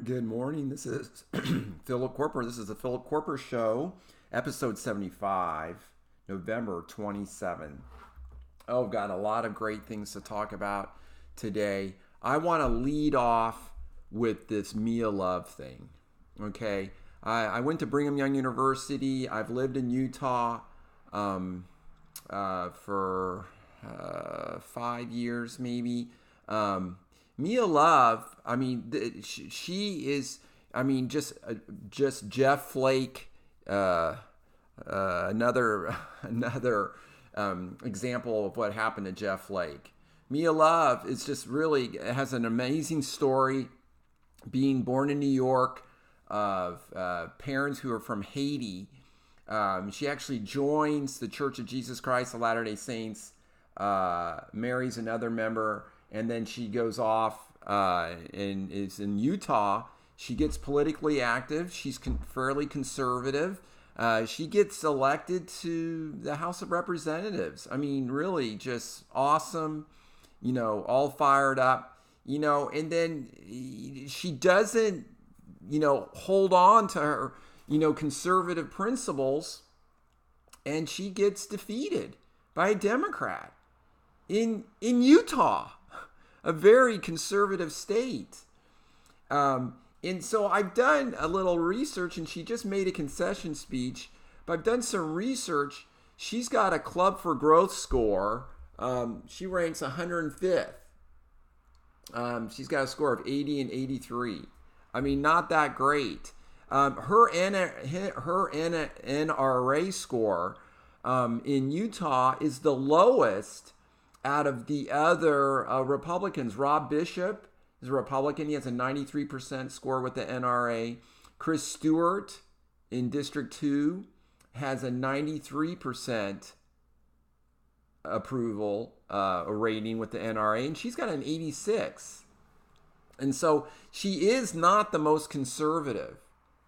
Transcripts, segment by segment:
Good morning. This is Philip Koerper. This is the Philip Koerper Show, episode 75, November 27. Oh, I've got a lot of great things to talk about today. I want to lead off with this Mia Love thing. Okay. I went to Brigham Young University. I've lived in Utah for 5 years, maybe. Mia Love, I mean, she is, I mean, just Jeff Flake, another example of what happened to Jeff Flake. Mia Love is just really has an amazing story, being born in New York, of parents who are from Haiti. She actually joins the Church of Jesus Christ of Latter-day Saints, marries another member, and then she goes off and is in Utah. She gets politically active. She's fairly conservative. She gets elected to the House of Representatives. I mean, really just awesome, all fired up, and then she doesn't, hold on to her, conservative principles, and she gets defeated by a Democrat in Utah, a very conservative state. And so I've done a little research, and she just made a concession speech, but I've done some research. She's got a Club for Growth score. She ranks 105th. She's got a score of 80 and 83. I mean, not that great. Her NRA score in Utah is the lowest out of the other Republicans. Rob Bishop is a Republican. He has a 93% score with the NRA. Chris Stewart in District 2 has a 93% approval rating with the NRA, and she's got an 86. And so she is not the most conservative,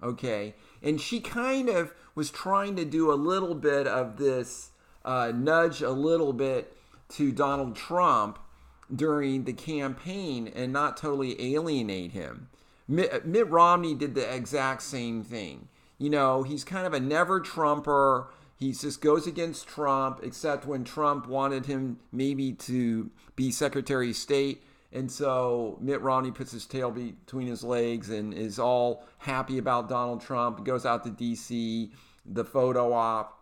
okay? And she kind of was trying to do a little bit of this, nudge a little bit to Donald Trump during the campaign and not totally alienate him. Mitt Romney did the exact same thing. He's kind of a never Trumper. He just goes against Trump, except when Trump wanted him maybe to be Secretary of State. And so Mitt Romney puts his tail between his legs and is all happy about Donald Trump, goes out to D.C., the photo op,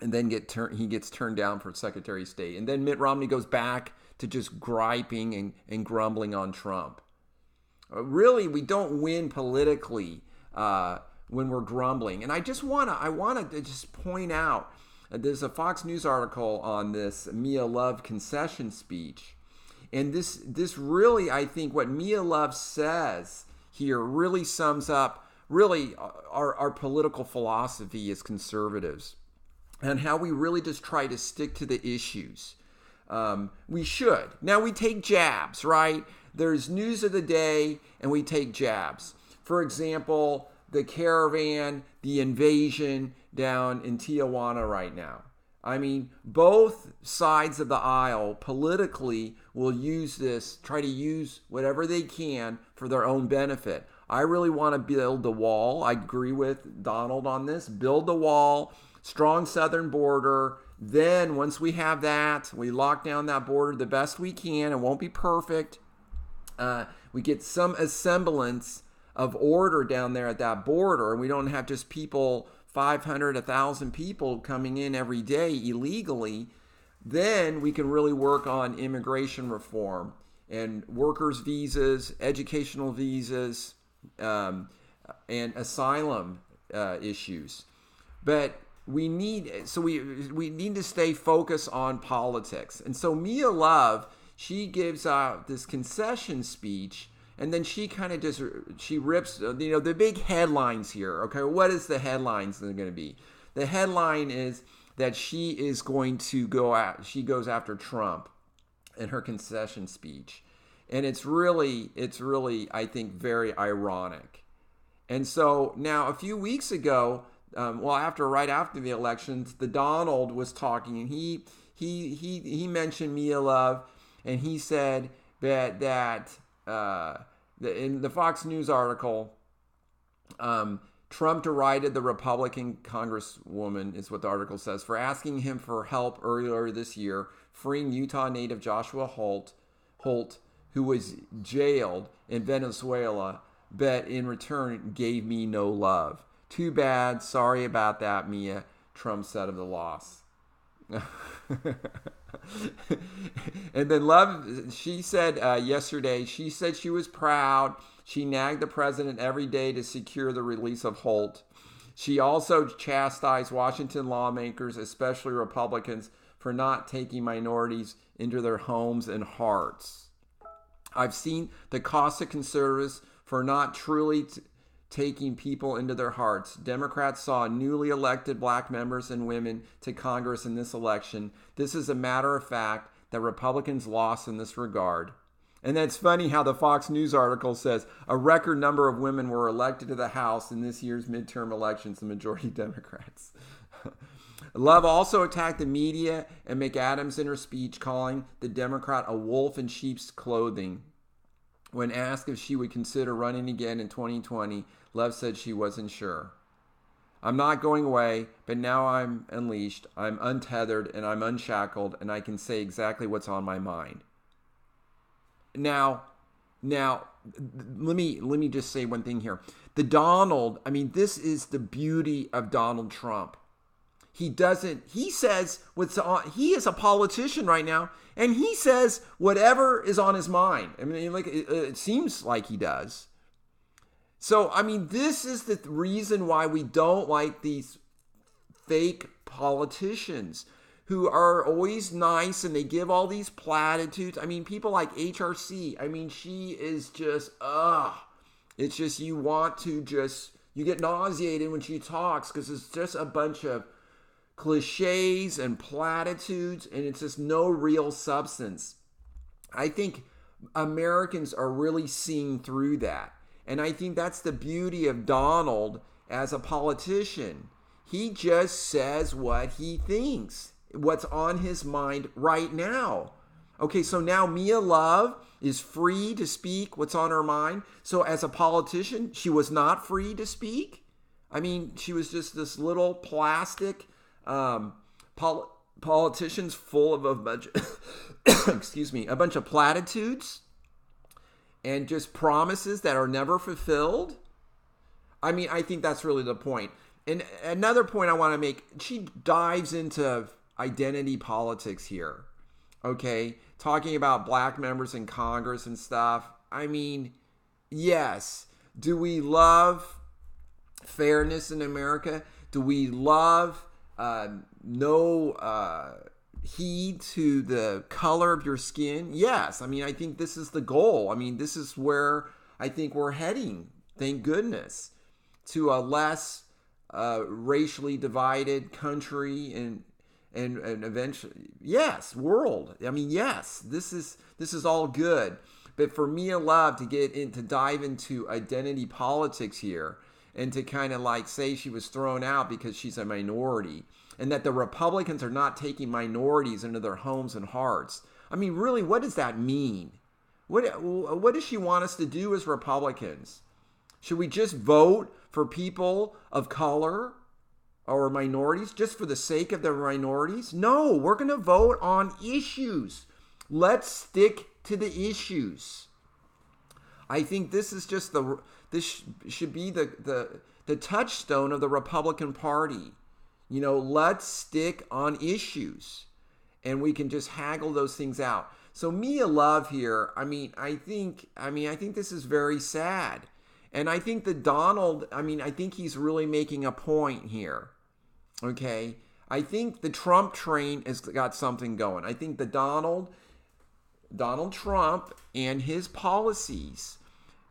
and then he gets turned down for Secretary of State. And then Mitt Romney goes back to just griping and grumbling on Trump. Really, we don't win politically when we're grumbling. And I want to just point out, there's a Fox News article on this Mia Love concession speech. And this really, I think what Mia Love says here really sums up really our political philosophy as conservatives and how we really just try to stick to the issues. We should. Now we take jabs, right? There's news of the day and we take jabs. For example, the caravan, the invasion down in Tijuana right now. I mean, both sides of the aisle politically will try to use whatever they can for their own benefit. I really want to build the wall. I agree with Donald on this. Build the wall, strong southern border. Then once we have that, we lock down that border the best we can. It won't be perfect. We get some semblance of order down there at that border, and we don't have just people, 500, 1,000 people coming in every day illegally. Then we can really work on immigration reform and workers' visas, educational visas, and asylum issues. But we need to stay focused on politics. And so Mia Love, she gives out this concession speech, and then she kind of she rips, the big headlines here. Okay, what is the headlines going to be? The headline is that she is going to she goes after Trump in her concession speech. And it's really, I think, very ironic. And so now a few weeks ago, right after the elections, the Donald was talking, and he mentioned Mia Love, and he said that In the Fox News article, Trump derided the Republican congresswoman, is what the article says, for asking him for help earlier this year freeing Utah native Joshua Holt, who was jailed in Venezuela, but in return gave me no love. Too bad. Sorry about that, Mia, Trump said of the loss. And then Love, she said yesterday, she said she was proud. She nagged the president every day to secure the release of Holt. She also chastised Washington lawmakers, especially Republicans, for not taking minorities into their homes and hearts. I've seen the cost of conservatives for not truly taking people into their hearts. Democrats saw newly elected black members and women to Congress in this election. This is a matter of fact that Republicans lost in this regard. And that's funny how the Fox News article says a record number of women were elected to the House in this year's midterm elections, the majority Democrats. Love also attacked the media and McAdams in her speech, calling the Democrat a wolf in sheep's clothing. When asked if she would consider running again in 2020, Love said she wasn't sure. I'm not going away, but now I'm unleashed, I'm untethered, and I'm unshackled, and I can say exactly what's on my mind. Now, let me just say one thing here. This is the beauty of Donald Trump. He says he is a politician right now, and he says whatever is on his mind. I mean, it seems like he does. So, this is the reason why we don't like these fake politicians who are always nice and they give all these platitudes. People like HRC, she is just, it's just, you get nauseated when she talks because it's just a bunch of cliches and platitudes, and it's just no real substance. I think Americans are really seeing through that. And I think that's the beauty of Donald as a politician. He just says what he thinks, what's on his mind right now. Okay, so now Mia Love is free to speak what's on her mind. So as a politician, she was not free to speak. She was just this little plastic politicians full of a bunch a bunch of platitudes and just promises that are never fulfilled. I think that's really the point. And another point I want to make, she dives into identity politics here. Okay, talking about black members in Congress and stuff. Yes. Do we love fairness in America? Do we love no heed to the color of your skin? Yes. I think this is the goal. This is where I think we're heading, thank goodness, to a less racially divided country and eventually, yes, world. Yes, this is all good. But for Mia Love to dive into identity politics here and to kind of say she was thrown out because she's a minority and that the Republicans are not taking minorities into their homes and hearts. Really, what does that mean? What does she want us to do as Republicans? Should we just vote for people of color or minorities just for the sake of their minorities? No, we're going to vote on issues. Let's stick to the issues. I think this is just this should be the touchstone of the Republican Party. Let's stick on issues and we can just haggle those things out. So Mia Love here, I think this is very sad. And I think that Donald, I think he's really making a point here. Okay? I think the Trump train has got something going. I think the Donald Trump and his policies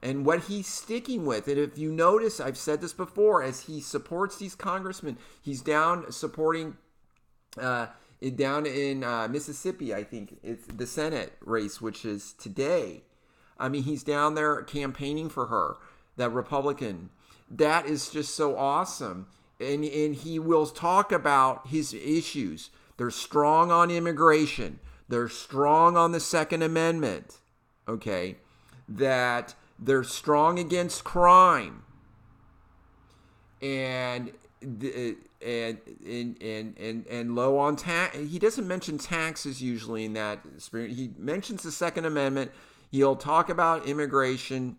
and what he's sticking with. And if you notice, I've said this before, as he supports these congressmen, he's down supporting down in Mississippi, I think it's the Senate race, which is today. He's down there campaigning for her, that Republican. That is just so awesome. And he will talk about his issues. They're strong on immigration. They're strong on the Second Amendment. Okay? That they're strong against crime, and low on tax. He doesn't mention taxes usually in that spirit. He mentions the Second Amendment. He'll talk about immigration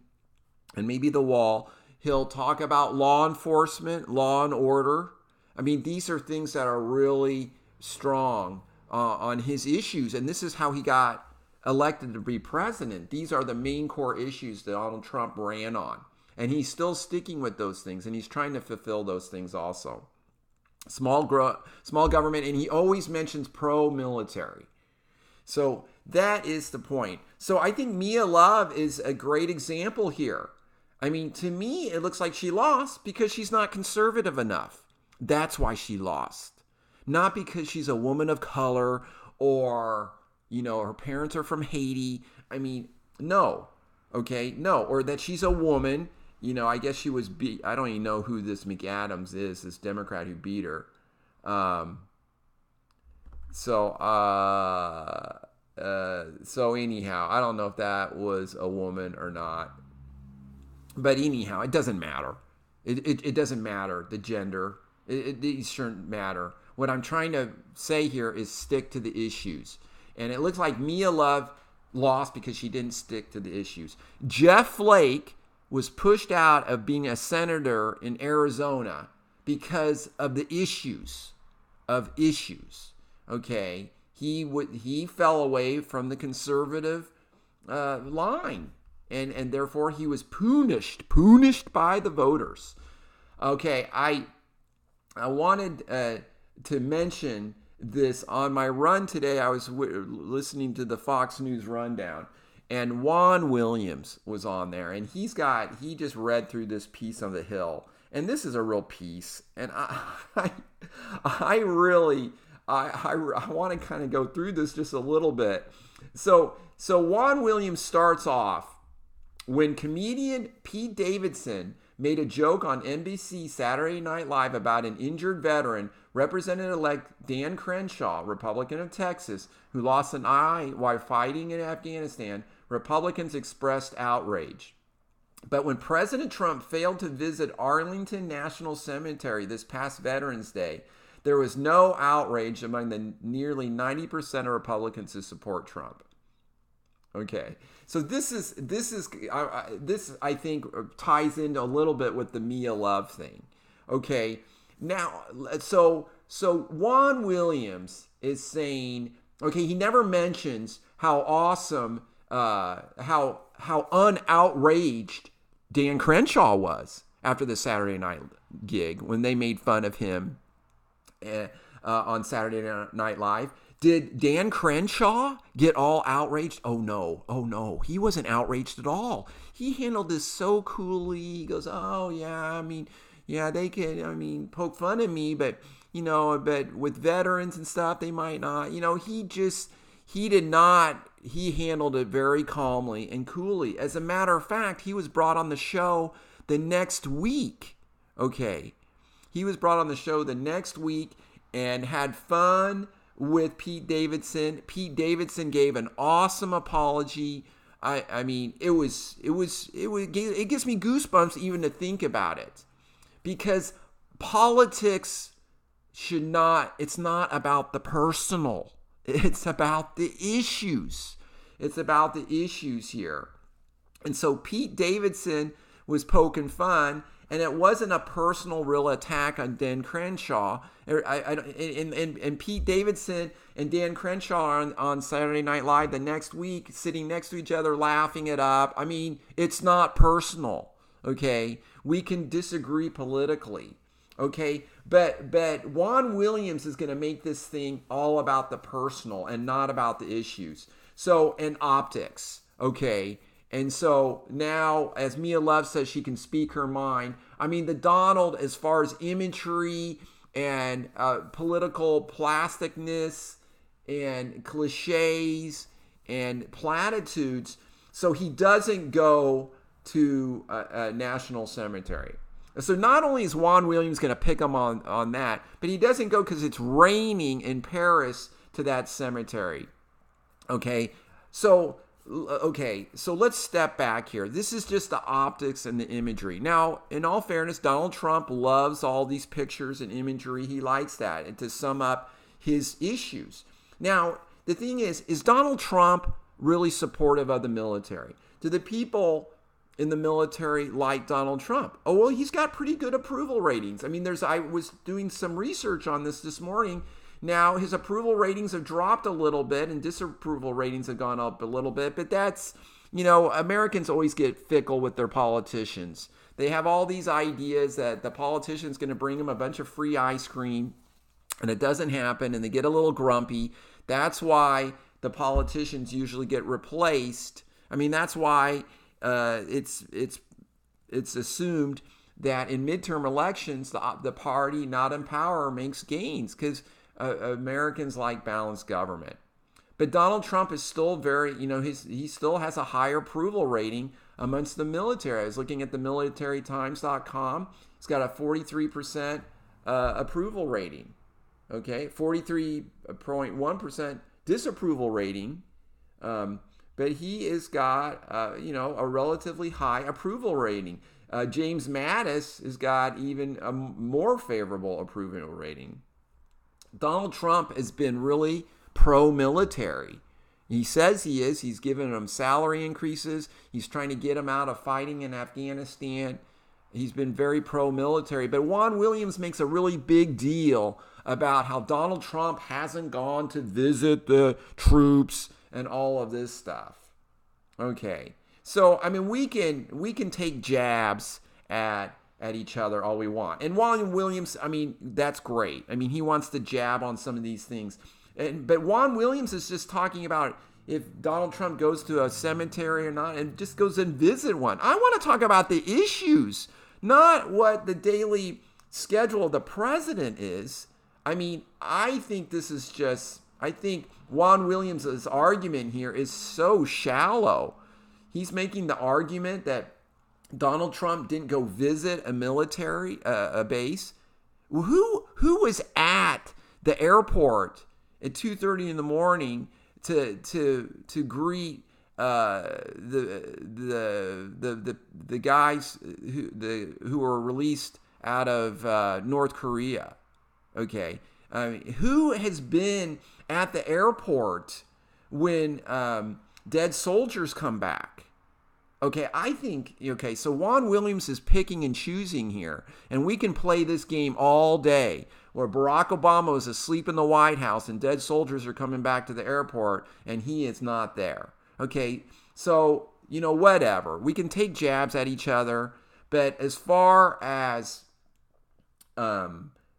and maybe the wall. He'll talk about law enforcement, law and order. I mean, these are things that are really strong on his issues, and this is how he got elected to be president. These are the main core issues that Donald Trump ran on, and he's still sticking with those things, and he's trying to fulfill those things also. Small government, and he always mentions pro-military. So that is the point. So I think Mia Love is a great example here. I mean, to me, it looks like she lost because she's not conservative enough. That's why she lost. Not because she's a woman of color or, her parents are from Haiti. I mean, no. Okay? No. Or that she's a woman. I guess she was beat. I don't even know who this McAdams is, this Democrat who beat her. So anyhow, I don't know if that was a woman or not. But anyhow, it doesn't matter. It doesn't matter, the gender. It shouldn't matter. What I'm trying to say here is stick to the issues. And it looks like Mia Love lost because she didn't stick to the issues. Jeff Flake was pushed out of being a senator in Arizona because of the issues. Okay? He fell away from the conservative line. And therefore he was punished by the voters. Okay, I wanted to mention this on my run today. I was listening to the Fox News rundown, and Juan Williams was on there, and he just read through this piece on the Hill, and this is a real piece, and I want to kind of go through this just a little bit. So Juan Williams starts off when comedian Pete Davidson made a joke on NBC Saturday Night Live about an injured veteran, Representative-elect Dan Crenshaw, Republican of Texas, who lost an eye while fighting in Afghanistan. Republicans expressed outrage. But when President Trump failed to visit Arlington National Cemetery this past Veterans Day, there was no outrage among the nearly 90% of Republicans who support Trump. Okay, so this I think ties into a little bit with the Mia Love thing. Okay, now so Juan Williams is saying, okay, he never mentions how awesome, how unoutraged Dan Crenshaw was after the Saturday night gig when they made fun of him on Saturday Night Live. Did Dan Crenshaw get all outraged? Oh no. He wasn't outraged at all. He handled this so coolly. He goes, oh yeah, they can, poke fun at me, but with veterans and stuff, they might not. He handled it very calmly and coolly. As a matter of fact, he was brought on the show the next week. Okay. He was brought on the show the next week and had fun with Pete Davidson. Pete Davidson gave an awesome apology. I mean, it gives me goosebumps even to think about it, because politics it's not about the personal. It's about the issues. It's about the issues here. And so Pete Davidson was poking fun, and it wasn't a personal real attack on Dan Crenshaw. And Pete Davidson and Dan Crenshaw on Saturday Night Live the next week, sitting next to each other, laughing it up. I mean, it's not personal, okay? We can disagree politically, okay? But Juan Williams is going to make this thing all about the personal and not about the issues. So, and optics, okay? And so now, as Mia Love says, she can speak her mind. I mean, the Donald, as far as imagery and political plasticness and cliches and platitudes, so he doesn't go to a national cemetery. So not only is Juan Williams going to pick him on that, but he doesn't go because it's raining in Paris to that cemetery. Okay, so okay, so let's step back here. This is just the optics and the imagery. Now, in all fairness, Donald Trump loves all these pictures and imagery. He likes that, and to sum up his issues. Now, the thing is Donald Trump really supportive of the military? Do the people in the military like Donald Trump? Oh, well, he's got pretty good approval ratings. I mean, I was doing some research on this morning. Now, his approval ratings have dropped a little bit and disapproval ratings have gone up a little bit, but that's, Americans always get fickle with their politicians. They have all these ideas that the politician's going to bring them a bunch of free ice cream, and it doesn't happen, and they get a little grumpy. That's why the politicians usually get replaced. I mean, that's why it's assumed that in midterm elections, the party not in power makes gains, because Americans like balanced government. But Donald Trump is still very, he still has a high approval rating amongst the military. I was looking at the militarytimes.com. He's got a 43% approval rating. Okay, 43.1% disapproval rating. But he has got, a relatively high approval rating. James Mattis has got even a more favorable approval rating. Donald Trump has been really pro-military. He says he is. He's given them salary increases. He's trying to get them out of fighting in Afghanistan. He's been very pro-military. But Juan Williams makes a really big deal about how Donald Trump hasn't gone to visit the troops and all of this stuff. Okay. So, I mean, we can take jabs at each other all we want. And Juan Williams, I mean, that's great. I mean, he wants to jab on some of these things. But Juan Williams is just talking about if Donald Trump goes to a cemetery or not, and just goes and visit one. I want to talk about the issues, not what the daily schedule of the president is. I mean, I think Juan Williams' argument here is so shallow. He's making the argument that Donald Trump didn't go visit a military a base. Who was at the airport at 2:30 in the morning to greet the guys who were released out of North Korea? Okay, who has been at the airport when dead soldiers come back? Okay, I think, so Juan Williams is picking and choosing here, and we can play this game all day, where Barack Obama is asleep in the White House and dead soldiers are coming back to the airport, and he is not there. Okay, so, whatever. We can take jabs at each other, but as far as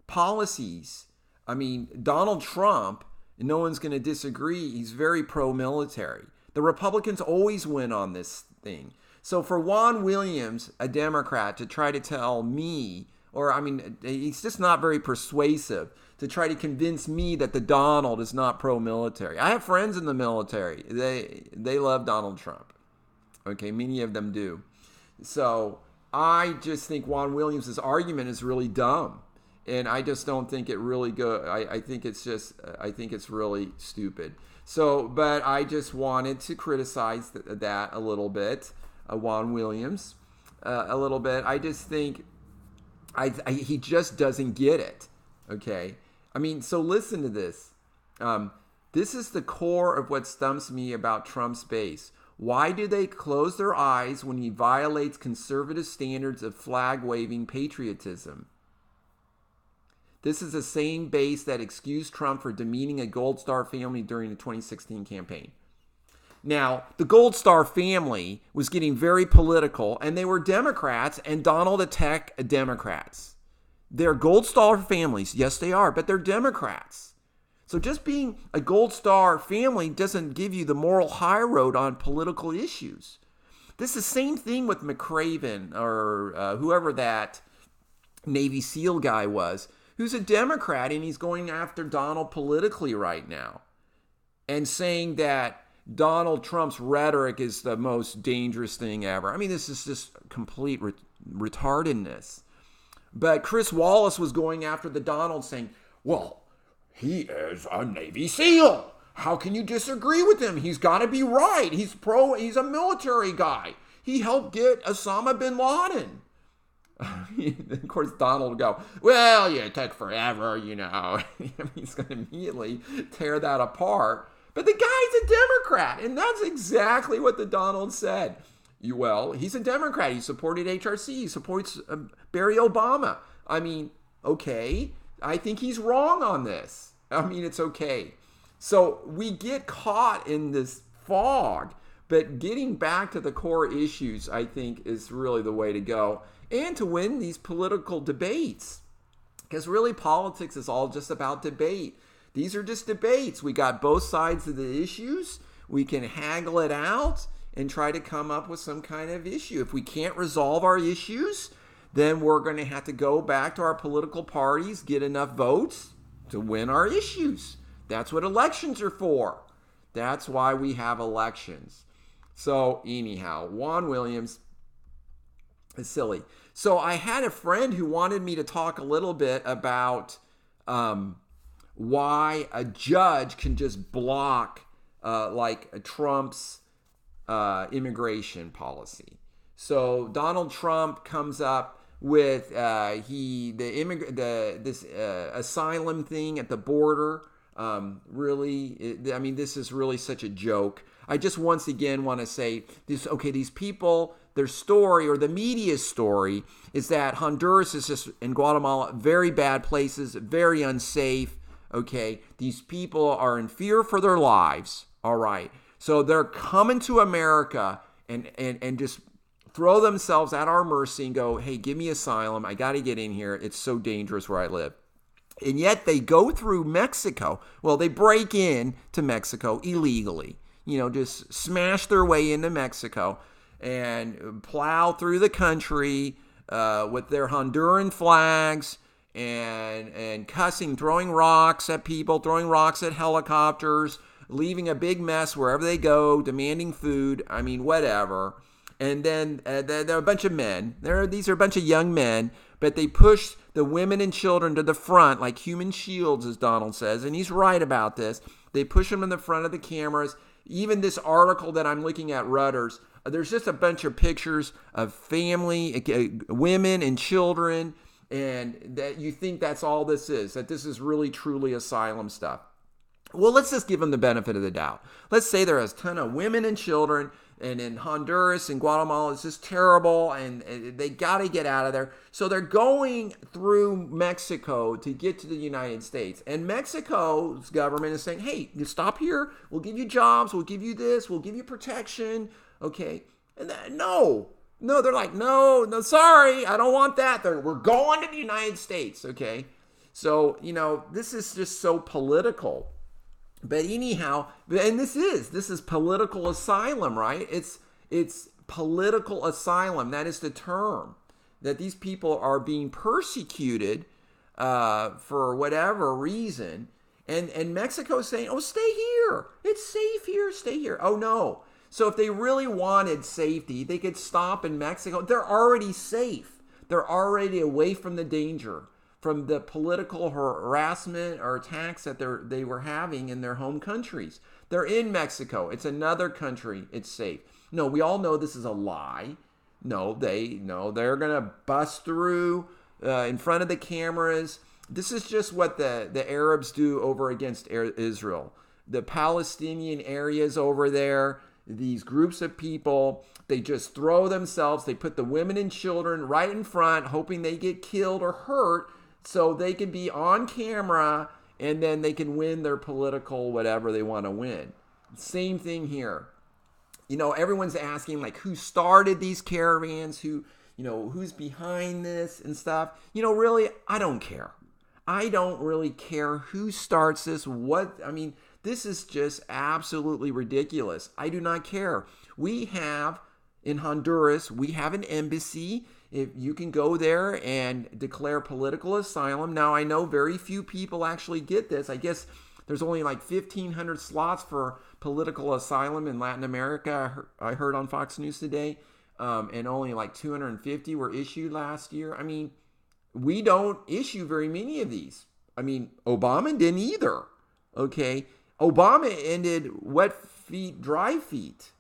policies, I mean, Donald Trump, no one's going to disagree, he's very pro-military. The Republicans always win on this thing. So for Juan Williams, a Democrat, to try to tell me, he's just not very persuasive, to try to convince me that the Donald is not pro-military. I have friends in the military. They love Donald Trump. Okay, many of them do. So I just think Juan Williams' argument is really dumb. And I just don't think it really I think it's really stupid. So, but I just wanted to criticize that a little bit, Juan Williams, a little bit. I just think he just doesn't get it. Okay, I mean, so listen to this. This is the core of what stumps me about Trump's base. Why do they close their eyes when he violates conservative standards of flag-waving patriotism? This is the same base that excused Trump for demeaning a Gold Star family during the 2016 campaign. Now, the Gold Star family was getting very political, and they were Democrats, and Donald attacked Democrats. They're Gold Star families. Yes, they are, but they're Democrats. So just being a Gold Star family doesn't give you the moral high road on political issues. This is the same thing with McRaven or whoever that Navy SEAL guy was, who's a Democrat, and he's going after Donald politically right now and saying that Donald Trump's rhetoric is the most dangerous thing ever. I mean, this is just complete retardedness. But Chris Wallace was going after the Donald saying, well, he is a Navy SEAL. How can you disagree with him? He's got to be right. He's a military guy. He helped get Osama bin Laden. Of course, Donald will go, well, yeah, it took forever, He's going to immediately tear that apart. But the guy's a Democrat, and that's exactly what the Donald said. He's a Democrat. He supported HRC. He supports Barry Obama. Okay, I think he's wrong on this. It's okay. So we get caught in this fog, but getting back to the core issues, I think, is really the way to go, and to win these political debates. Because really, politics is all just about debate. These are just debates. We got both sides of the issues. We can haggle it out and try to come up with some kind of issue. If we can't resolve our issues, then we're going to have to go back to our political parties, get enough votes to win our issues. That's what elections are for. That's why we have elections. So anyhow, Juan Williams is silly. So I had a friend who wanted me to talk a little bit about why a judge can just block Trump's immigration policy. So Donald Trump comes up with this asylum thing at the border. This is really such a joke. I just once again want to say this. Okay, these people, their story, or the media's story, is that Honduras is just, and Guatemala, very bad places, very unsafe. Okay, these people are in fear for their lives. All right, so they're coming to America and just throw themselves at our mercy and go, hey, give me asylum. I got to get in here. It's so dangerous where I live. And yet they go through Mexico. Well, they break in to Mexico illegally. Just smash their way into Mexico and plow through the country with their Honduran flags and cussing, throwing rocks at people, throwing rocks at helicopters, leaving a big mess wherever they go, demanding food. Whatever. And then they're a bunch of men. These are a bunch of young men, but they push the women and children to the front like human shields, as Donald says, and he's right about this. They push them in the front of the cameras. Even this article that I'm looking at, Reuters, there's just a bunch of pictures of family, women and children, and that you think that's all this is, that this is really truly asylum stuff. Well, let's just give them the benefit of the doubt. Let's say there's a ton of women and children, and in Honduras and Guatemala, it's just terrible, and they got to get out of there. So they're going through Mexico to get to the United States. And Mexico's government is saying, hey, you stop here. We'll give you jobs. We'll give you this. We'll give you protection. Okay. And no, they're like, no, sorry. I don't want that. We're going to the United States. Okay. So, this is just so political. But anyhow, and this is political asylum, right? It's political asylum. That is the term. That these people are being persecuted for whatever reason. And Mexico is saying, oh, stay here. It's safe here. Stay here. Oh, no. So if they really wanted safety, they could stop in Mexico. They're already safe. They're already away from the danger, from the political harassment or attacks that they were having in their home countries. They're in Mexico. It's another country. It's safe. No, we all know this is a lie. No, they're going to bust through in front of the cameras. This is just what the Arabs do over against Israel. The Palestinian areas over there, these groups of people, they just throw themselves. They put the women and children right in front, hoping they get killed or hurt, so they can be on camera, and then they can win their political whatever they want to win. Same thing here. Everyone's asking, like, who started these caravans? Who's behind this and stuff? Really, I don't care. I don't really care who starts this. This is just absolutely ridiculous. I do not care. We have, in Honduras, we have an embassy. If you can go there and declare political asylum. Now, I know very few people actually get this. I guess there's only like 1,500 slots for political asylum in Latin America, I heard on Fox News today, and only like 250 were issued last year. We don't issue very many of these. Obama didn't either. Okay. Obama ended wet feet, dry feet,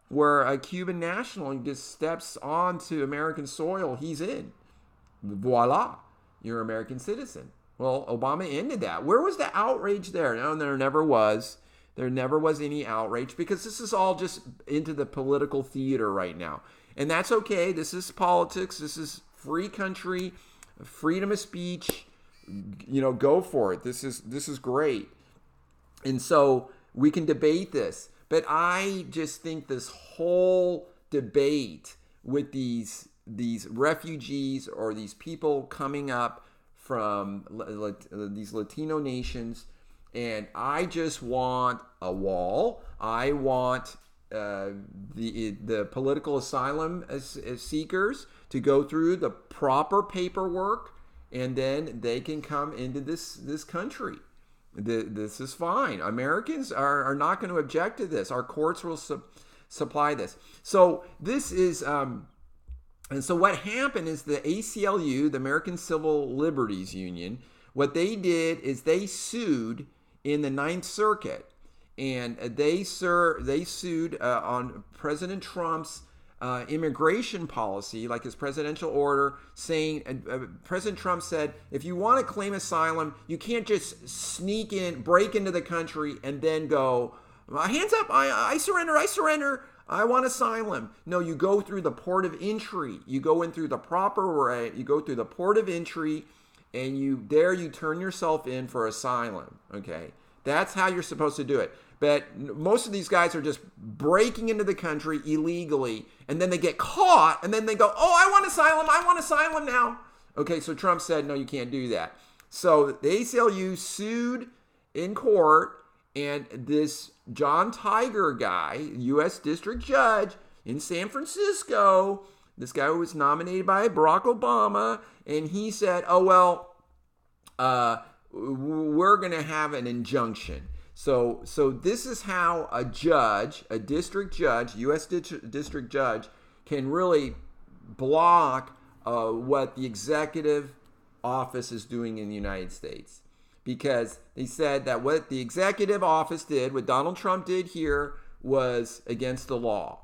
where a Cuban national just steps onto American soil, he's in. Voila, you're an American citizen. Well, Obama ended that. Where was the outrage there? No, there never was. There never was any outrage because this is all just into the political theater right now. And that's okay. This is politics. This is free country, freedom of speech. Go for it. This is great. And so we can debate this. But I just think this whole debate with these refugees or these people coming up from these Latino nations, and I just want a wall. I want the political asylum seekers to go through the proper paperwork, and then they can come into this country. This is fine. Americans are not going to object to this. Our courts will supply this. So this is, and so what happened is the ACLU, the American Civil Liberties Union, what they did is they sued in the Ninth Circuit, and they sued on President Trump's immigration policy, like his presidential order, saying President Trump said, if you want to claim asylum, you can't just sneak in, break into the country, and then go, hands up, I surrender, I want asylum. No, you go through the port of entry. You go in through the proper way. You go through the port of entry, and you turn yourself in for asylum. Okay, that's how you're supposed to do it. But most of these guys are just breaking into the country illegally, and then they get caught, and then they go, oh, I want asylum now. Okay, so Trump said, no, you can't do that. So the ACLU sued in court, and this John Tiger guy, U.S. District Judge in San Francisco, this guy was nominated by Barack Obama, and he said, oh, well, we're going to have an injunction. So this is how a judge, a district judge, U.S. district judge, can really block what the executive office is doing in the United States. Because they said that what the executive office did, what Donald Trump did here, was against the law.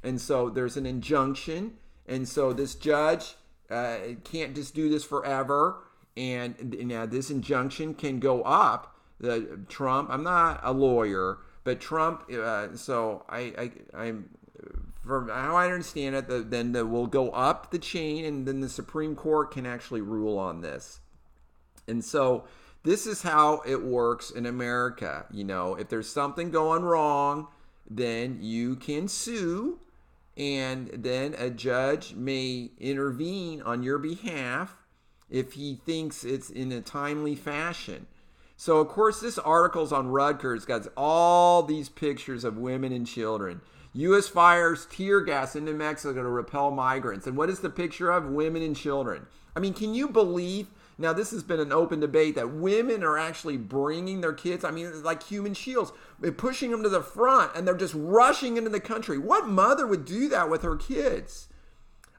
And so there's an injunction. And so this judge can't just do this forever. And now this injunction can go up. Trump, I'm not a lawyer, but Trump, so I'm, from how I understand it, then we'll go up the chain, and then the Supreme Court can actually rule on this. And so this is how it works in America. If there's something going wrong, then you can sue, and then a judge may intervene on your behalf if he thinks it's in a timely fashion. So, of course, this article's on Rutgers, got all these pictures of women and children. U.S. fires tear gas into Mexico to repel migrants. And what is the picture of? Women and children. I mean, can you believe? Now, this has been an open debate that women are actually bringing their kids, like human shields, pushing them to the front, and they're just rushing into the country. What mother would do that with her kids?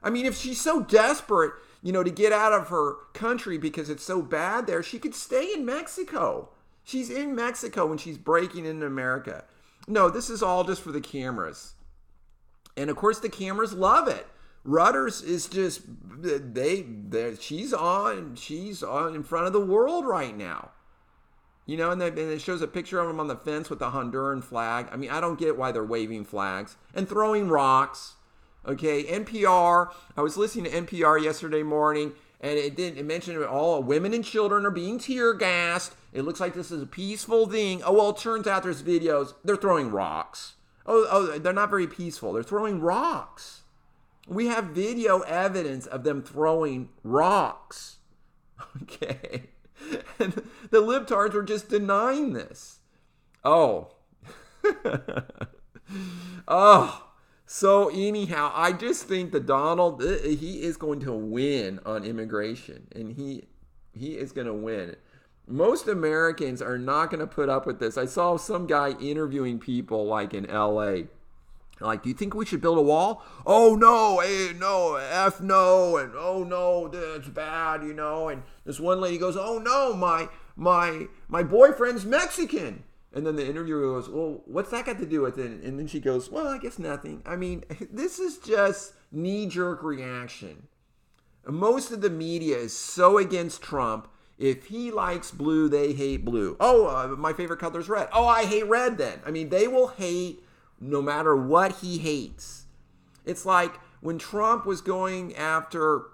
I mean, if she's so desperate, to get out of her country because it's so bad there, she could stay in Mexico. She's in Mexico when she's breaking into America. No, this is all just for the cameras. And of course the cameras love it. Rutgers is just, she's on in front of the world right now. And it shows a picture of them on the fence with the Honduran flag. I mean, I don't get why they're waving flags and throwing rocks. Okay, NPR, I was listening to NPR yesterday morning, and it mentioned all women and children are being tear gassed. It looks like this is a peaceful thing. Oh, well, it turns out there's videos. They're throwing rocks. Oh, they're not very peaceful. They're throwing rocks. We have video evidence of them throwing rocks. Okay, and the libtards were just denying this. Oh. Oh. So anyhow, I just think that Donald, he is going to win on immigration, and he is going to win. Most Americans are not going to put up with this. I saw some guy interviewing people like in LA. Like, do you think we should build a wall? Oh, no, no, F no, and oh, no, that's bad, And this one lady goes, oh, no, my boyfriend's Mexican. And then the interviewer goes, well, what's that got to do with it? And then she goes, well, I guess nothing. I mean, this is just knee-jerk reaction. Most of the media is so against Trump. If he likes blue, they hate blue. Oh, my favorite color is red. Oh, I hate red then. I mean, they will hate no matter what he hates. It's like when Trump was going after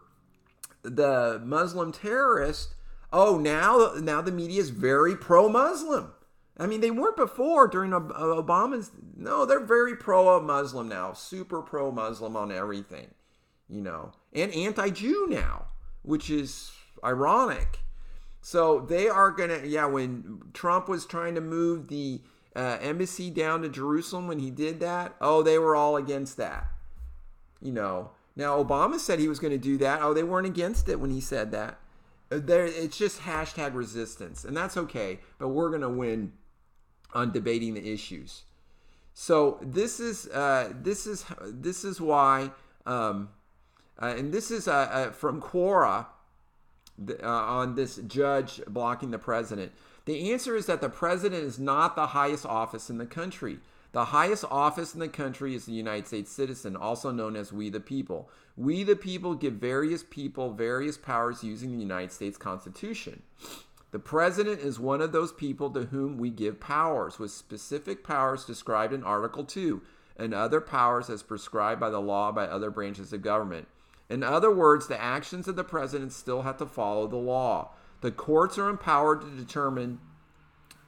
the Muslim terrorist, now the media is very pro-Muslim. I mean, they weren't before during Obama's. No, they're very pro-Muslim now, super pro-Muslim on everything, and anti-Jew now, which is ironic. So they are going to, when Trump was trying to move the embassy down to Jerusalem when he did that, they were all against that. Now Obama said he was going to do that. They weren't against it when he said that. It's just hashtag resistance, and that's okay, but we're going to win on debating the issues. So this is why, and this is from Koerper on this judge blocking the president. The answer is that the president is not the highest office in the country. The highest office in the country is the United States citizen, also known as we the people. We the people give various people various powers using the United States Constitution. The president is one of those people to whom we give powers, with specific powers described in Article 2, and other powers as prescribed by the law by other branches of government. In other words, the actions of the president still have to follow the law. The courts are empowered to determine,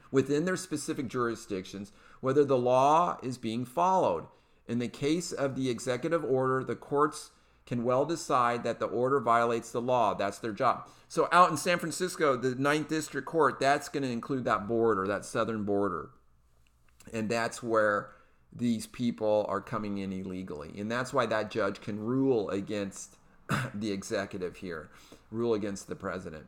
within their specific jurisdictions, whether the law is being followed. In the case of the executive order, the courts can well decide that the order violates the law. That's their job. So out in San Francisco, the 9th District Court, that's going to include that border, that southern border. And that's where these people are coming in illegally. And that's why that judge can rule against the executive here, rule against the president.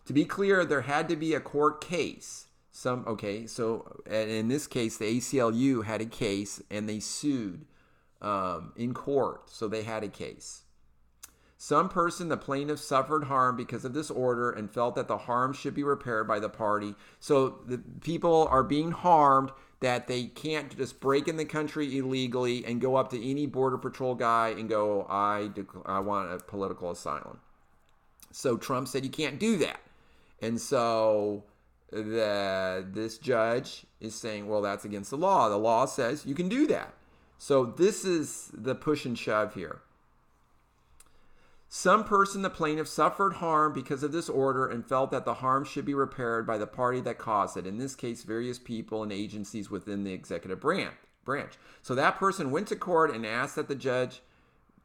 To be clear, there had to be a court case. So in this case, the ACLU had a case and they sued in court. So they had a case. Some person, the plaintiff, suffered harm because of this order and felt that the harm should be repaired by the party. So the people are being harmed that they can't just break in the country illegally and go up to any border patrol guy and go, I want a political asylum. So Trump said you can't do that. And so this judge is saying, well, that's against the law. The law says you can do that. So this is the push and shove here. Some person, the plaintiff, suffered harm because of this order and felt that the harm should be repaired by the party that caused it. In this case, various people and agencies within the executive branch. So that person went to court and asked that the judge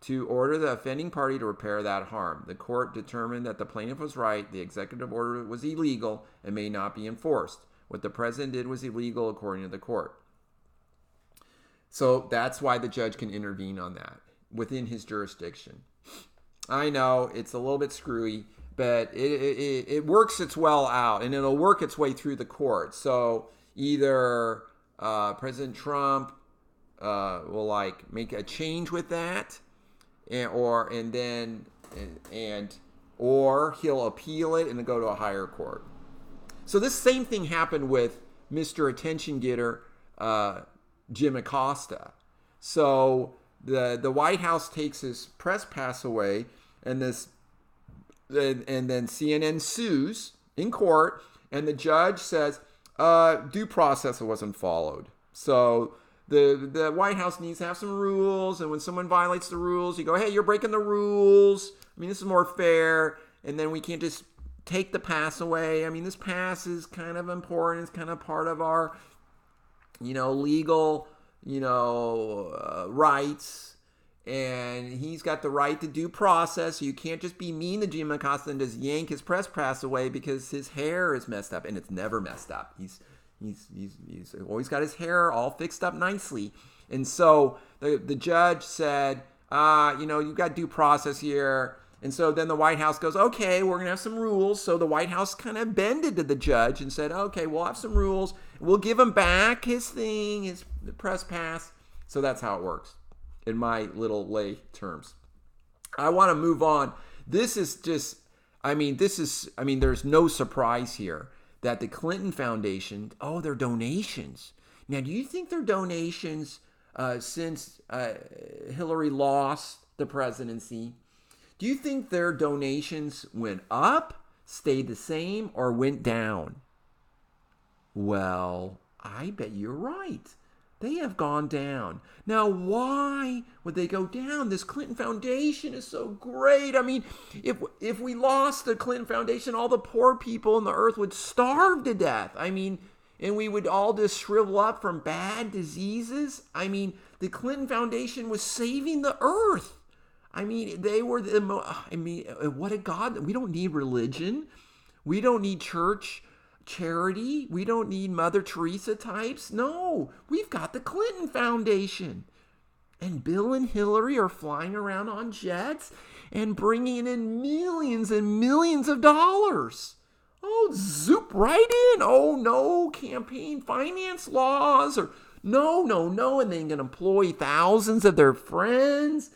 to order the offending party to repair that harm. The court determined that the plaintiff was right. The executive order was illegal and may not be enforced. What the president did was illegal according to the court. So that's why the judge can intervene on that within his jurisdiction. I know it's a little bit screwy, but it works its well out, and it'll work its way through the court. So either President Trump will make a change with that, or he'll appeal it and it'll go to a higher court. So this same thing happened with Mr. Attention Getter Jim Acosta. So the White House takes his press pass away, and then CNN sues in court, and the judge says due process wasn't followed. So the White House needs to have some rules, and when someone violates the rules, you go, hey, you're breaking the rules. I mean, this is more fair, and then we can't just take the pass away. I mean, this pass is kind of important. It's kind of part of our, legal, rights. And he's got the right to due process. So you can't just be mean to Jim Acosta and just yank his press pass away because his hair is messed up, and it's never messed up. He's always got his hair all fixed up nicely. And so the judge said, you've got due process here. And so then the White House goes, okay, we're going to have some rules. So the White House kind of bended to the judge and said, okay, we'll have some rules. We'll give him back his thing, his press pass. So that's how it works in my little lay terms. I want to move on. There's no surprise here. that the Clinton Foundation, their donations. Now, do you think their donations since Hillary lost the presidency, do you think their donations went up, stayed the same, or went down? Well, I bet you're right. They have gone down. Now, why would they go down? This Clinton Foundation is so great. I mean, if we lost the Clinton Foundation, all the poor people on the earth would starve to death. I mean, and we would all just shrivel up from bad diseases. I mean, the Clinton Foundation was saving the earth. I mean, they were what a God. We don't need religion. We don't need church charity. We don't need Mother Teresa types. No, we've got the Clinton Foundation. And Bill and Hillary are flying around on jets and bringing in millions and millions of dollars. Oh, zoop right in. Oh, no campaign finance laws, or no. And they can employ thousands of their friends.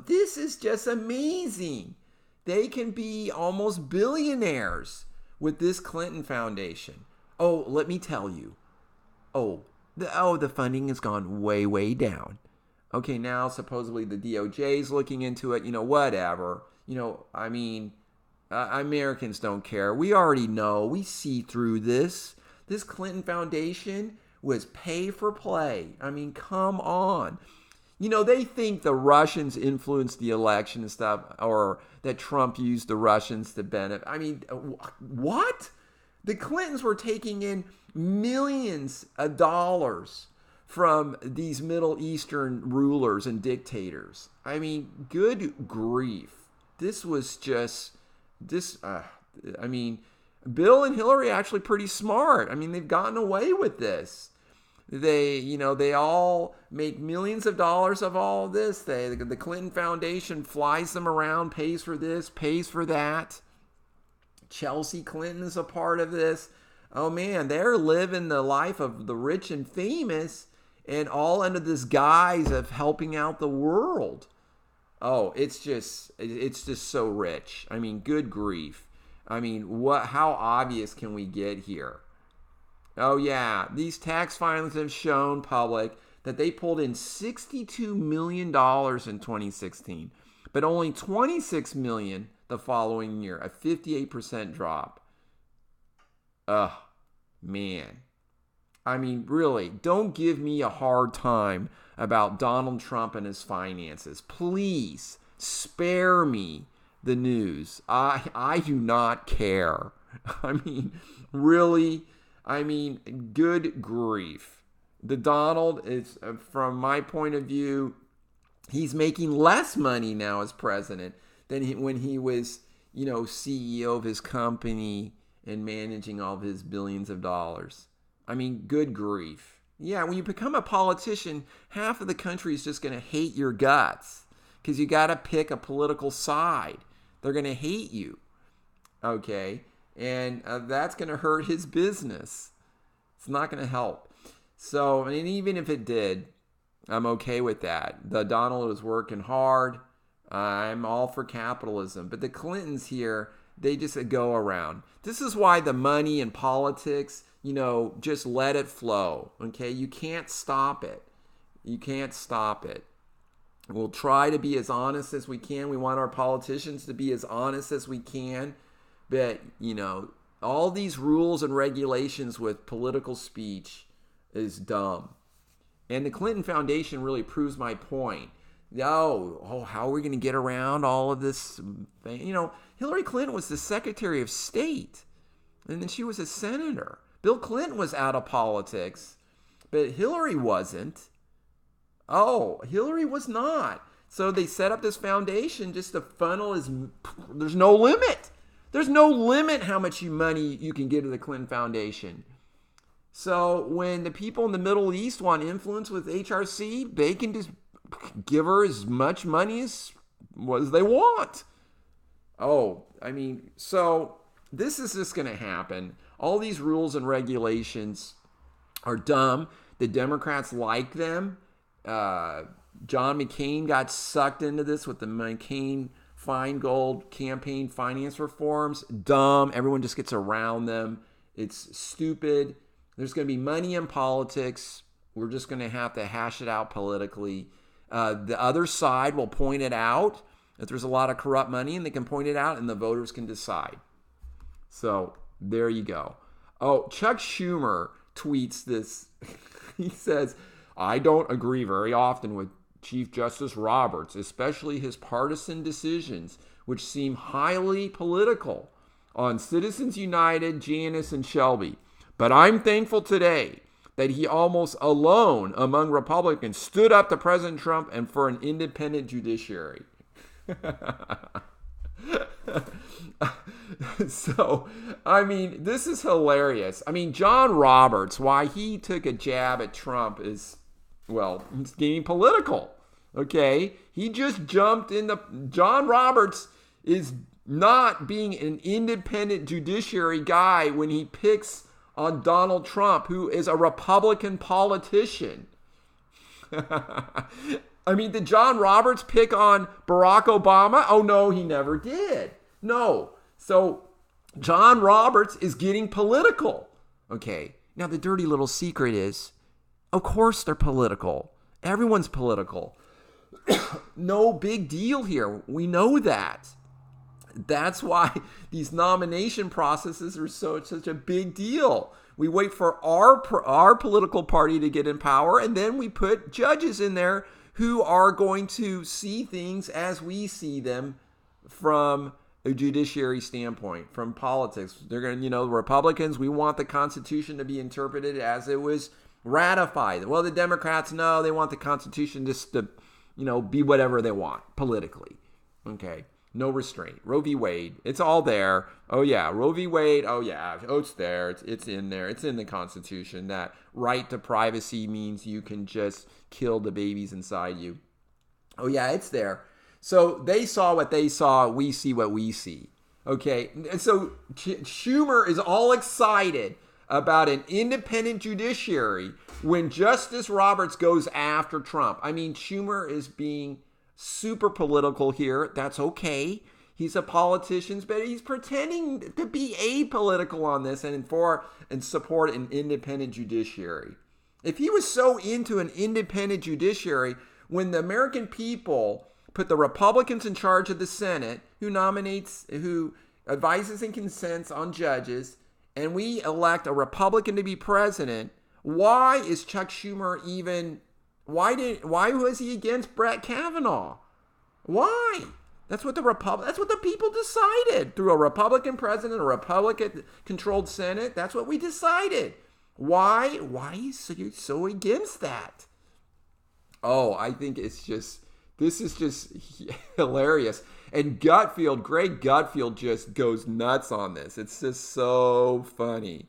This is just amazing. They can be almost billionaires with this Clinton Foundation. Oh, let me tell you. The funding has gone way, way down. Okay, now supposedly the DOJ is looking into it. Whatever. Americans don't care. We already know. We see through this. This Clinton Foundation was pay for play. I mean, come on. They think the Russians influenced the election and stuff, or that Trump used the Russians to benefit. I mean, what? The Clintons were taking in millions of dollars from these Middle Eastern rulers and dictators. I mean, good grief. This was just, Bill and Hillary are actually pretty smart. I mean, they've gotten away with this. They all make millions of dollars of all of this. The Clinton Foundation flies them around, pays for this, pays for that. Chelsea Clinton is a part of this. Oh man, they're living the life of the rich and famous, and all under this guise of helping out the world. Oh, it's just so rich. I mean, good grief. I mean, how obvious can we get here? Oh, yeah. These tax filings have shown public that they pulled in $62 million in 2016, but only $26 million the following year, a 58% drop. Ugh, man. I mean, really, don't give me a hard time about Donald Trump and his finances. Please spare me the news. I do not care. I mean, really. I mean, good grief. The Donald is, from my point of view, he's making less money now as president than when he was, CEO of his company and managing all of his billions of dollars. I mean, good grief. Yeah, when you become a politician, half of the country is just going to hate your guts because you got to pick a political side. They're going to hate you. Okay? And that's going to hurt his business. It's not going to help. So, and even if it did, I'm okay with that. The Donald is working hard. I'm all for capitalism. But the Clintons here, they just go around. This is why the money and politics, just let it flow. Okay? You can't stop it. You can't stop it. We'll try to be as honest as we can. We want our politicians to be as honest as we can. But, all these rules and regulations with political speech is dumb. And the Clinton Foundation really proves my point. How are we going to get around all of this thing? Hillary Clinton was the Secretary of State, and then she was a senator. Bill Clinton was out of politics, but Hillary wasn't. Oh, Hillary was not. So they set up this foundation just to funnel there's no limit. There's no limit how much money you can give to the Clinton Foundation. So when the people in the Middle East want influence with HRC, they can just give her as much money as they want. Oh, I mean, so this is just going to happen. All these rules and regulations are dumb. The Democrats like them. John McCain got sucked into this with the McCain Feingold campaign finance reforms. Dumb. Everyone just gets around them. It's stupid. There's going to be money in politics. We're just going to have to hash it out politically. The other side will point it out if there's a lot of corrupt money, and they can point it out, and the voters can decide. So there you go. Oh, Chuck Schumer tweets this. He says, I don't agree very often with Chief Justice Roberts, especially his partisan decisions, which seem highly political on Citizens United, Janus, and Shelby. But I'm thankful today that he almost alone among Republicans stood up to President Trump and for an independent judiciary. So, I mean, this is hilarious. I mean, John Roberts, why he took a jab at Trump is, well, he's getting political. Okay? He just jumped in the... John Roberts is not being an independent judiciary guy when he picks on Donald Trump, who is a Republican politician. I mean, did John Roberts pick on Barack Obama? Oh, no, he never did. No. So John Roberts is getting political. Okay. Now, the dirty little secret is, of course they're political. Everyone's political. No big deal here. We know that. That's why these nomination processes are such a big deal. We wait for our political party to get in power, and then we put judges in there who are going to see things as we see them from a judiciary standpoint, from politics. They're going to, Republicans, we want the Constitution to be interpreted as it was ratified. Well, the Democrats, no, they want the Constitution just to, be whatever they want politically. Okay. No restraint. Roe v. Wade. It's all there. Oh, yeah. Roe v. Wade. Oh, yeah. Oh, it's there. It's in there. It's in the Constitution. That right to privacy means you can just kill the babies inside you. Oh, yeah. It's there. So they saw what they saw. We see what we see. Okay. And so Schumer is all excited about an independent judiciary when Justice Roberts goes after Trump. I mean, Schumer is being super political here. That's okay. He's a politician, but he's pretending to be apolitical on this and support an independent judiciary. If he was so into an independent judiciary, when the American people put the Republicans in charge of the Senate, who advises and consents on judges, and we elect a Republican to be president, why is Chuck Schumer even... Why was he against Brett Kavanaugh? Why? That's what the people decided through a Republican president, a Republican-controlled Senate. That's what we decided. Why is he so against that? Oh, I think this is just hilarious. And Greg Gutfield just goes nuts on this. It's just so funny.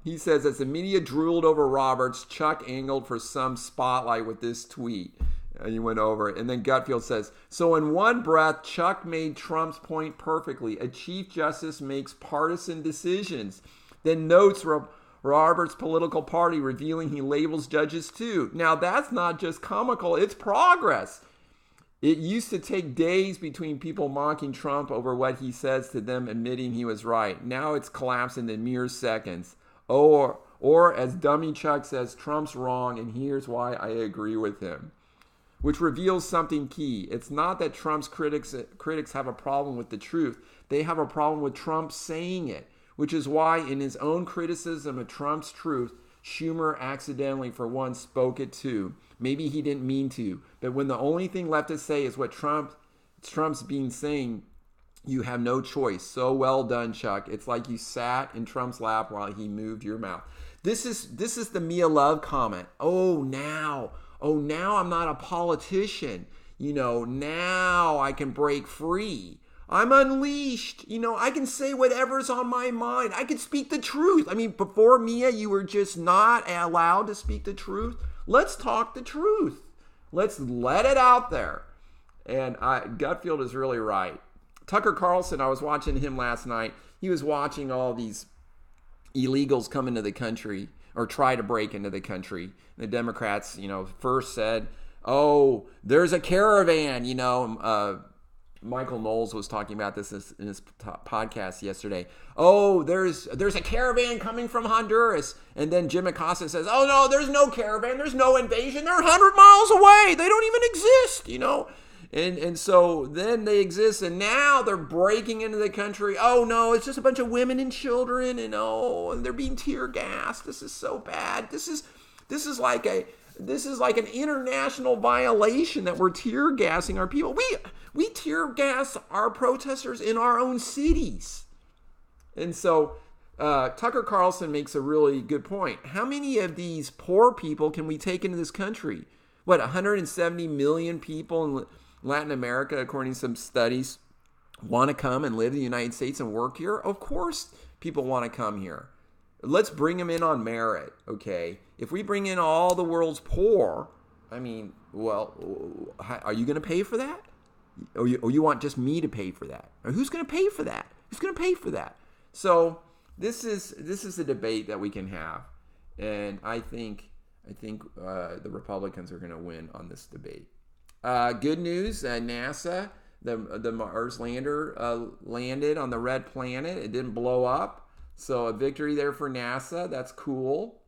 He says, as the media drooled over Roberts, Chuck angled for some spotlight with this tweet. And he went over it. And then Gutfield says, so in one breath, Chuck made Trump's point perfectly. A chief justice makes partisan decisions. Then notes Roberts' political party, revealing he labels judges too. Now, that's not just comical. It's progress. It used to take days between people mocking Trump over what he says to them admitting he was right. Now it's collapsed into mere seconds. Or as Dummy Chuck says, Trump's wrong and here's why I agree with him. Which reveals something key. It's not that Trump's critics have a problem with the truth. They have a problem with Trump saying it. Which is why in his own criticism of Trump's truth, Schumer accidentally, for once, spoke it too. Maybe he didn't mean to. But when the only thing left to say is what Trump's been saying, you have no choice. So well done, Chuck. It's like you sat in Trump's lap while he moved your mouth. This is the Mia Love comment. Oh, now I'm not a politician. Now I can break free. I'm unleashed. I can say whatever's on my mind. I can speak the truth. I mean, before Mia, you were just not allowed to speak the truth. Let's talk the truth. Let's let it out there. And Gutfield is really right. Tucker Carlson, I was watching him last night. He was watching all these illegals come into the country or try to break into the country. The Democrats, first said, oh, there's a caravan, Michael Knowles was talking about this in his podcast yesterday. Oh, there's a caravan coming from Honduras. And then Jim Acosta says, oh, no, there's no caravan. There's no invasion. They're 100 miles away. They don't even exist, And so then they exist, and now they're breaking into the country. Oh, no, it's just a bunch of women and children, and they're being tear gassed. This is so bad. This is like an international violation that we're tear gassing our people. We tear gas our protesters in our own cities. And so Tucker Carlson makes a really good point. How many of these poor people can we take into this country? 170 million people in Latin America, according to some studies, want to come and live in the United States and work here? Of course people want to come here. Let's bring them in on merit, okay? If we bring in all the world's poor, are you going to pay for that? Or you want just me to pay for that? Or who's going to pay for that? Who's going to pay for that? So this is a debate that we can have, and I think the Republicans are going to win on this debate. Good news, NASA, the Mars lander landed on the red planet. It didn't blow up. So a victory there for NASA. That's cool.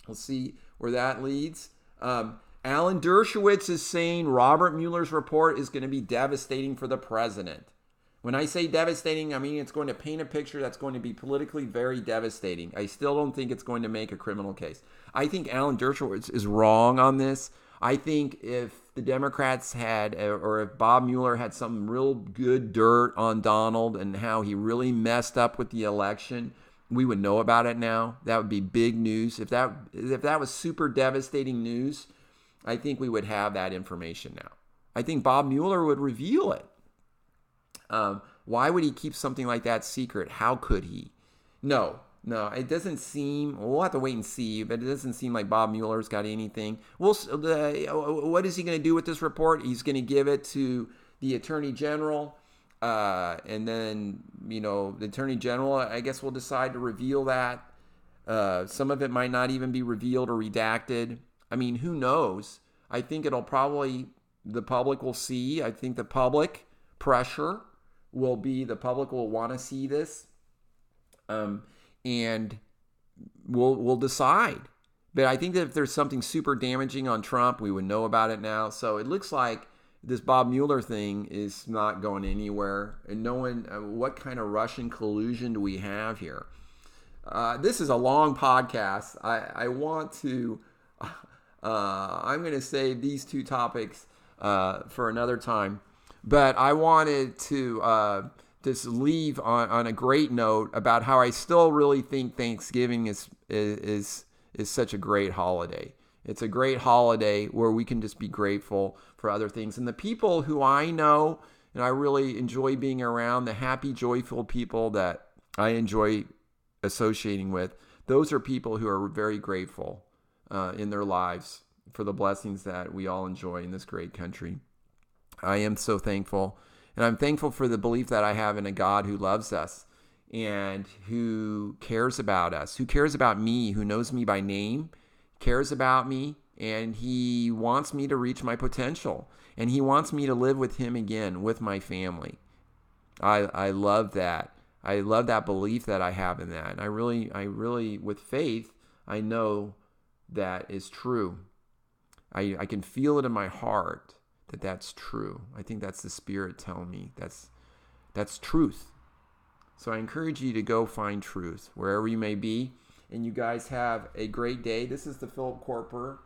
We'll see where that leads. Alan Dershowitz is saying Robert Mueller's report is going to be devastating for the president. When I say devastating, I mean it's going to paint a picture that's going to be politically very devastating. I still don't think it's going to make a criminal case. I think Alan Dershowitz is wrong on this. I think if the Democrats had, or if Bob Mueller had some real good dirt on Donald and how he really messed up with the election, we would know about it now. That would be big news. If that was super devastating news, I think we would have that information now. I think Bob Mueller would reveal it. Why would he keep something like that secret? How could he? No, it doesn't seem, we'll have to wait and see, but it doesn't seem like Bob Mueller's got anything. What is he going to do with this report? He's going to give it to the Attorney General, and then, the Attorney General, I guess, will decide to reveal that. Some of it might not even be revealed or redacted. I mean, who knows? I think the public will see. I think the public pressure the public will want to see this. And we'll decide. But I think that if there's something super damaging on Trump, we would know about it now. So it looks like this Bob Mueller thing is not going anywhere. And no one, what kind of Russian collusion do we have here? This is a long podcast. I want to, I'm going to save these two topics for another time. But I wanted to just leave on a great note about how I still really think Thanksgiving is such a great holiday. It's a great holiday where we can just be grateful for other things. And the people who I know and I really enjoy being around, the happy, joyful people that I enjoy associating with, those are people who are very grateful in their lives for the blessings that we all enjoy in this great country. I am so thankful. And I'm thankful for the belief that I have in a God who loves us and who cares about us, who cares about me, who knows me by name, cares about me, and he wants me to reach my potential. And he wants me to live with him again, with my family. I love that. I love that belief that I have in that. And I really, with faith, I know that is true. I can feel it in my heart that that's true. I think that's the Spirit telling me that's truth. So I encourage you to go find truth wherever you may be. And you guys have a great day. This is the Philip Koerper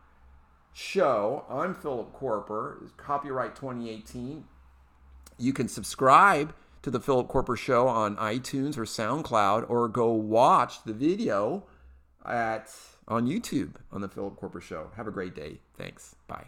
Show. I'm Philip Koerper. It's copyright 2018. You can subscribe to the Philip Koerper Show on iTunes or SoundCloud, or go watch the video on YouTube on the Philip Koerper Show. Have a great day. Thanks. Bye.